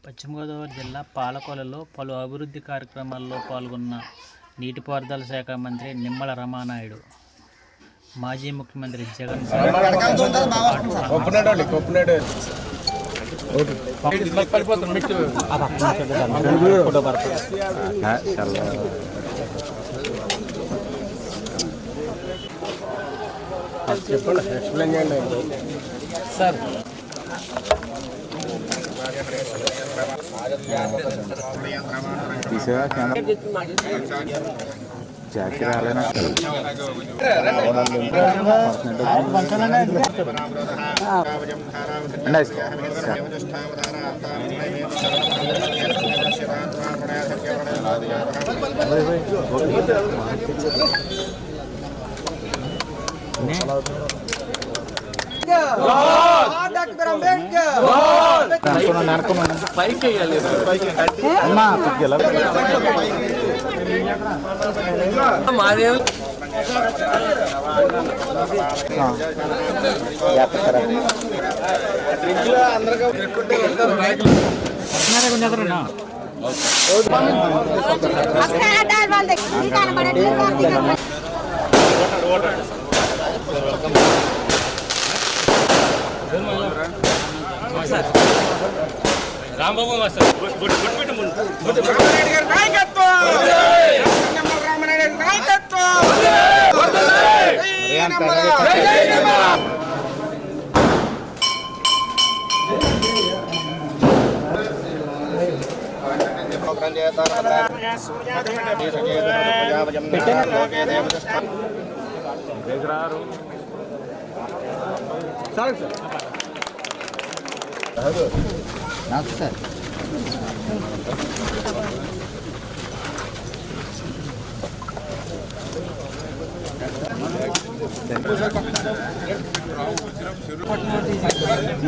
పశ్చిమ గోదావరి జిల్లా పాలకొల్లులో పలు అభివృద్ధి కార్యక్రమాల్లో పాల్గొన్న నీటిపారుదల శాఖ మంత్రి నిమ్మల రామానాయుడు, మాజీ ముఖ్యమంత్రి జగన్ సార్ తీసేవా జాకి రాలేనా రాంబాబు మాస్టర్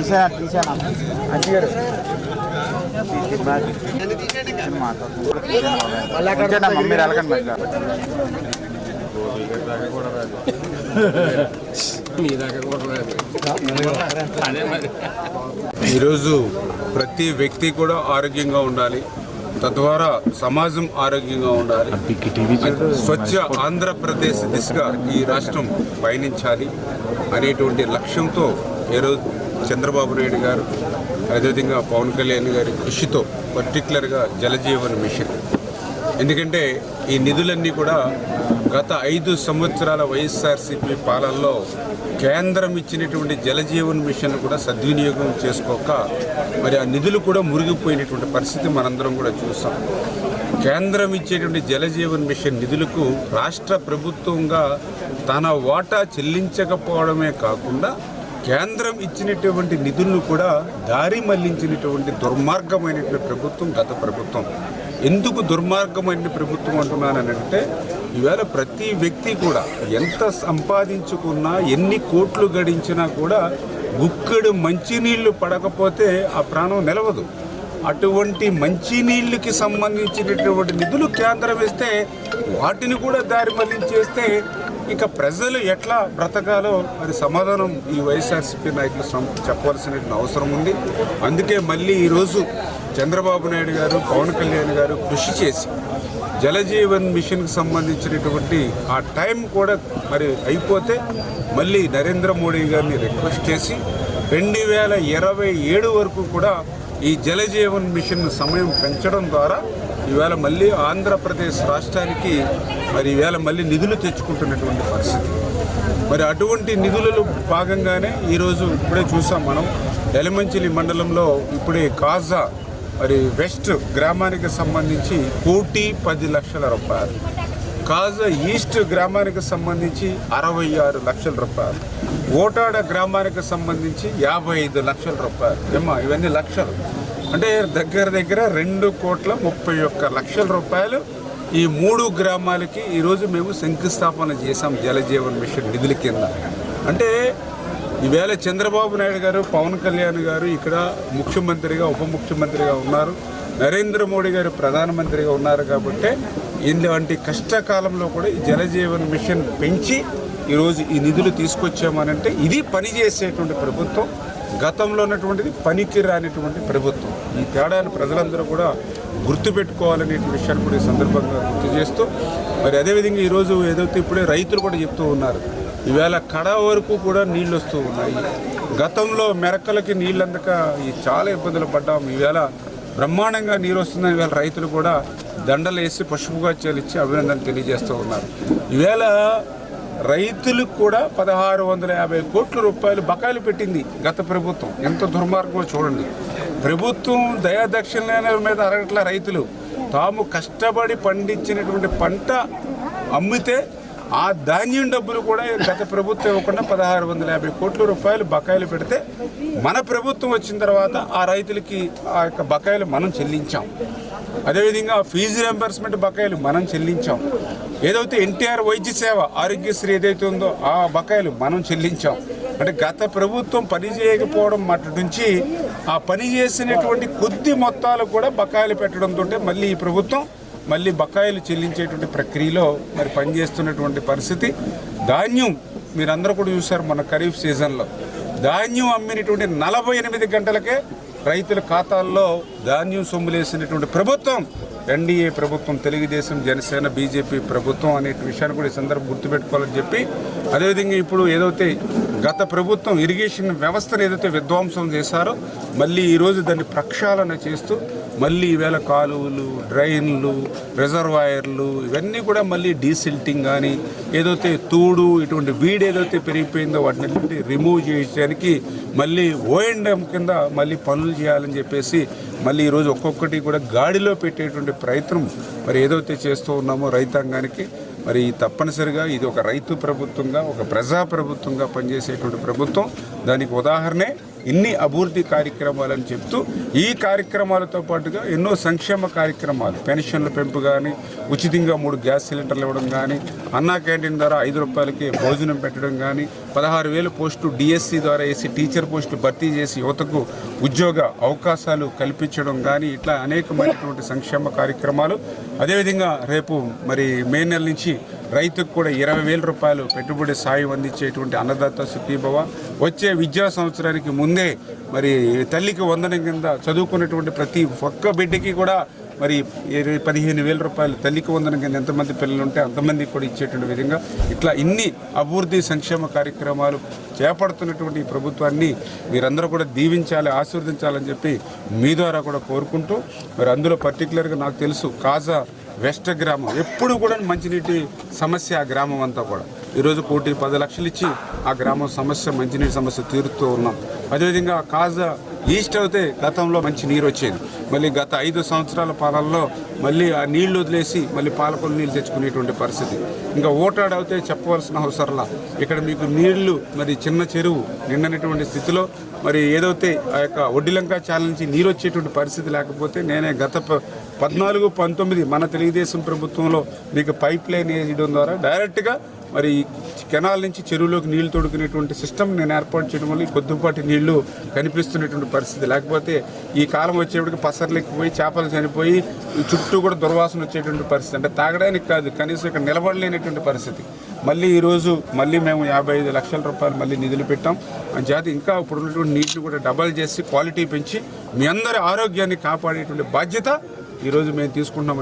సార్ తీసాను మాట్లాడుతున్నా మమ్మీ వెళ్ళకండి మరి ఈరోజు ప్రతి వ్యక్తి కూడా ఆరోగ్యంగా ఉండాలి, తద్వారా సమాజం ఆరోగ్యంగా ఉండాలి, స్వచ్ఛ ఆంధ్రప్రదేశ్ దిశగా ఈ రాష్ట్రం పయనించాలి అనేటువంటి లక్ష్యంతో ఈరోజు చంద్రబాబు నాయుడు గారు, అదేవిధంగా పవన్ కళ్యాణ్ గారి కృషితో పర్టికులర్గా జలజీవన్ మిషన్, ఎందుకంటే ఈ నిధులన్నీ కూడా గత 5 సంవత్సరాల వైఎస్ఆర్సీపీ పాలనలో కేంద్రం ఇచ్చినటువంటి జలజీవన్ మిషన్ కూడా సద్వినియోగం చేసుకోక మరి ఆ నిధులు కూడా మురిగిపోయినటువంటి పరిస్థితి మనందరం కూడా చూసాం. కేంద్రం ఇచ్చేటువంటి జలజీవన్ మిషన్ నిధులకు రాష్ట్ర ప్రభుత్వంగా తన వాటా చెల్లించకపోవడమే కాకుండా కేంద్రం ఇచ్చినటువంటి నిధులను కూడా దారి మళ్లించినటువంటి దుర్మార్గమైనటువంటి ప్రభుత్వం గత ప్రభుత్వం. ఎందుకు దుర్మార్గమైన ప్రభుత్వం అంటున్నానంటే, ఈవేళ ప్రతి వ్యక్తి కూడా ఎంత సంపాదించుకున్నా, ఎన్ని కోట్లు గడించినా కూడా గుక్కడు మంచినీళ్లు పడకపోతే ఆ ప్రాణం నిలవదు. అటువంటి మంచినీళ్ళకి సంబంధించినటువంటి నిధులు కేంద్రం ఇస్తే వాటిని కూడా దారి మళ్లించేస్తే ఇక ప్రజలు ఎట్లా బ్రతకాలో మరి సమాధానం ఈ వైఎస్ఆర్సీపీ నాయకులు చెప్పవలసిన అవసరం ఉంది. అందుకే మళ్ళీ ఈరోజు చంద్రబాబు నాయుడు గారు, పవన్ కళ్యాణ్ గారు కృషి చేసి జలజీవన్ మిషన్కి సంబంధించినటువంటి ఆ టైం కూడా మరి అయిపోతే మళ్ళీ నరేంద్ర మోడీ గారిని రిక్వెస్ట్ చేసి 2027 వరకు కూడా ఈ జలజీవన్ మిషన్ సమయం పెంచడం ద్వారా ఈవేళ మళ్ళీ ఆంధ్రప్రదేశ్ రాష్ట్రానికి మరి ఈవేళ మళ్ళీ నిధులు తెచ్చుకుంటున్నటువంటి పరిస్థితి. మరి అటువంటి నిధులలో భాగంగానే ఈరోజు ఇప్పుడే చూసాం మనం ఎలమంచిలి మండలంలో ఇప్పుడే కాజా మరి వెస్ట్ గ్రామానికి సంబంధించి 1,10,00,000 రూపాయలు, కాజా ఈస్ట్ గ్రామానికి సంబంధించి 66 లక్షల రూపాయలు, ఓటాడ గ్రామానికి సంబంధించి 55 లక్షల రూపాయలు. ఇవన్నీ లక్షలు అంటే దగ్గర 2,31 లక్షల రూపాయలు ఈ 3 గ్రామాలకి ఈరోజు మేము శంకుస్థాపన చేశాం జలజీవన్ మిషన్ నిధుల కింద. అంటే ఈవేళ చంద్రబాబు నాయుడు గారు, పవన్ కళ్యాణ్ గారు ఇక్కడ ముఖ్యమంత్రిగా, ఉప ముఖ్యమంత్రిగా ఉన్నారు, నరేంద్ర మోడీ గారు ప్రధానమంత్రిగా ఉన్నారు. కాబట్టి ఇలాంటి కష్టకాలంలో కూడా ఈ జలజీవన్ మిషన్ పెంచి ఈరోజు ఈ నిధులు తీసుకొచ్చామనంటే ఇది పనిచేసేటువంటి ప్రభుత్వం. గతంలో ఉన్నటువంటిది పనికి రానిటువంటి ప్రభుత్వం. ఈ తేడాను ప్రజలందరూ కూడా గుర్తుపెట్టుకోవాలనే విషయాన్ని కూడా ఈ సందర్భంగా గుర్తు చేస్తూ మరి అదేవిధంగా ఈరోజు ఏదైతే ఇప్పుడే రైతులు కూడా చెప్తూ ఉన్నారు, ఈవేళ కడ వరకు కూడా నీళ్ళు వస్తూ ఉన్నాయి. గతంలో మెరకలకి నీళ్ళు అందక చాలా ఇబ్బందులు పడ్డాం. ఈవేళ బ్రహ్మాండంగా నీరు వస్తుందని ఈవేళ రైతులు కూడా దండలు వేసి పసుపుగా చెల్లించి అభినందనలు తెలియజేస్తూ ఉన్నారు. ఈవేళ రైతులకు కూడా 1650 కోట్ల రూపాయలు బకాయిలు పెట్టింది గత ప్రభుత్వం. ఎంత దుర్మార్గమో చూడండి. ప్రభుత్వం దయాదక్షిణల మీద అరగట్ల రైతులు తాము కష్టపడి పండించినటువంటి పంట అమ్మితే ఆ ధాన్యం డబ్బులు కూడా గత ప్రభుత్వం ఇవ్వకుండా 1650 కోట్ల రూపాయలు బకాయిలు పెడితే మన ప్రభుత్వం వచ్చిన తర్వాత ఆ రైతులకి ఆ యొక్క బకాయిలు మనం చెల్లించాం. అదేవిధంగా ఫీజు రింబర్స్మెంట్ బకాయిలు మనం చెల్లించాం. ఏదైతే ఎన్టీఆర్ వైద్య సేవ ఆరోగ్యశ్రీ ఏదైతే ఉందో ఆ బకాయిలు మనం చెల్లించాం. అంటే గత ప్రభుత్వం పని చేయకపోవడం మటు నుంచి ఆ పని చేసినటువంటి కొద్ది మొత్తాలు కూడా బకాయిలు పెట్టడంతో మళ్ళీ ఈ ప్రభుత్వం మళ్ళీ బకాయిలు చెల్లించేటువంటి ప్రక్రియలో మరి పనిచేస్తున్నటువంటి పరిస్థితి. ధాన్యం మీరందరూ కూడా చూశారు, మన ఖరీఫ్ సీజన్లో ధాన్యం అమ్మినటువంటి 48 గంటలకే రైతుల ఖాతాల్లో ధాన్యం సొమ్ములేసినటువంటి ప్రభుత్వం ఎన్డీఏ ప్రభుత్వం, తెలుగుదేశం, జనసేన, బీజేపీ ప్రభుత్వం అనే విషయాన్ని కూడా ఈ సందర్భం గుర్తుపెట్టుకోవాలని చెప్పి, అదేవిధంగా ఇప్పుడు ఏదైతే గత ప్రభుత్వం ఇరిగేషన్ వ్యవస్థను ఏదైతే విధ్వంసం చేశారో మళ్ళీ ఈరోజు దాన్ని ప్రక్షాళన చేస్తూ మళ్ళీ ఈవేళ కాలువలు, డ్రైన్లు, రిజర్వాయర్లు ఇవన్నీ కూడా మళ్ళీ డీసిల్టింగ్ కానీ ఏదైతే తూడు ఇటువంటి వీడ్ ఏదైతే పెరిగిపోయిందో వాటిని రిమూవ్ చేయడానికి మళ్ళీ ఓఎండ్ఎం కింద మళ్ళీ పనులు చేయాలని చెప్పేసి మళ్ళీ ఈరోజు ఒక్కొక్కటి కూడా గాడిలో పెట్టేటువంటి ప్రయత్నం మరి ఏదైతే చేస్తూ ఉన్నామో రైతాంగానికి మరి తప్పనిసరిగా ఇది ఒక రైతు ప్రభుత్వంగా, ఒక ప్రజా ప్రభుత్వంగా పనిచేసేటువంటి ప్రభుత్వం. దానికి ఉదాహరణే ఇన్ని అభివృద్ధి కార్యక్రమాలని చెప్తూ ఈ కార్యక్రమాలతో పాటుగా ఎన్నో సంక్షేమ కార్యక్రమాలు, పెన్షన్ల పెంపు కానీ, ఉచితంగా 3 గ్యాస్ సిలిండర్లు ఇవ్వడం కానీ, అన్నా క్యాంటీన్ ద్వారా 5 రూపాయలకి భోజనం పెట్టడం కానీ, 16,000 పోస్టు డిఎస్సి ద్వారా వేసి టీచర్ పోస్టులు భర్తీ చేసి యువతకు ఉద్యోగ అవకాశాలు కల్పించడం కానీ, ఇట్లా అనేకమైనటువంటి సంక్షేమ కార్యక్రమాలు. అదేవిధంగా రేపు మరి మే నెల నుంచి రైతుకు కూడా 20,000 రూపాయలు పెట్టుబడి సాయం అందించేటువంటి అన్నదాత సుఖీభవ. వచ్చే విద్యా సంవత్సరానికి ముందే మరి తల్లికి వందనం కింద చదువుకున్నటువంటి ప్రతి ఒక్క బిడ్డకి కూడా మరి 15,000 రూపాయలు తల్లికి వందనం కింద ఎంతమంది పిల్లలు ఉంటే అంతమందికి కూడా ఇచ్చేటువంటి విధంగా ఇట్లా ఇన్ని అభివృద్ధి సంక్షేమ కార్యక్రమాలు చేపడుతున్నటువంటి ఈ ప్రభుత్వాన్ని మీరందరూ కూడా దీవించాలి, ఆశీర్వదించాలని చెప్పి మీ ద్వారా కూడా కోరుకుంటూ, మరి అందులో పర్టికులర్గా నాకు తెలుసు కాజా వెస్ట్ గ్రామం ఎప్పుడు కూడా మంచినీటి సమస్య ఆ గ్రామం అంతా కూడా. ఈరోజు 1,10,00,000 ఇచ్చి ఆ గ్రామం సమస్య, మంచినీటి సమస్య తీరుతూ ఉన్నాం. అదేవిధంగా కాజా ఈస్ట్ అయితే గతంలో మంచి నీరు వచ్చేది, మళ్ళీ గత 5 సంవత్సరాల పాలనలో మళ్ళీ ఆ నీళ్లు వదిలేసి మళ్ళీ పాలకొల్లు నీళ్ళు తెచ్చుకునేటువంటి పరిస్థితి. ఇంకా ఓటాడు అయితే చెప్పవలసిన అవసరంలా ఇక్కడ మీకు నీళ్లు మరి చిన్న చెరువు నిండనటువంటి స్థితిలో మరి ఏదైతే ఆ యొక్క ఒడ్డిలంక ఛానల్ నుంచి నీరు వచ్చేటువంటి పరిస్థితి లేకపోతే నేనే గత 14-19 మన తెలుగుదేశం ప్రభుత్వంలో మీకు పైప్ లైన్ వేయడం ద్వారా డైరెక్ట్గా మరి కెనాల్ నుంచి చెరువులోకి నీళ్లు తోడుకునేటువంటి సిస్టమ్ నేను ఏర్పాటు చేయడం వల్ల కొద్దిపాటి నీళ్లు కనిపిస్తున్నటువంటి పరిస్థితి. లేకపోతే ఈ కాలం వచ్చేప్పటికి పసర్లు ఎక్కిపోయి చేపలు చనిపోయి చుట్టూ కూడా దుర్వాసన వచ్చేటువంటి పరిస్థితి. అంటే తాగడానికి కాదు, కనీసం ఇక్కడ నిలబడలేనటువంటి పరిస్థితి. మళ్ళీ ఈరోజు మళ్ళీ మేము 55 లక్షల రూపాయలు మళ్ళీ నిధులు పెట్టాం. జాతి ఇంకా ఇప్పుడు ఉన్నటువంటి నీటిని కూడా డబల్ చేసి క్వాలిటీ పెంచి మీ అందరి ఆరోగ్యాన్ని కాపాడేటువంటి బాధ్యత ఈరోజు మేము తీసుకుంటున్నాం.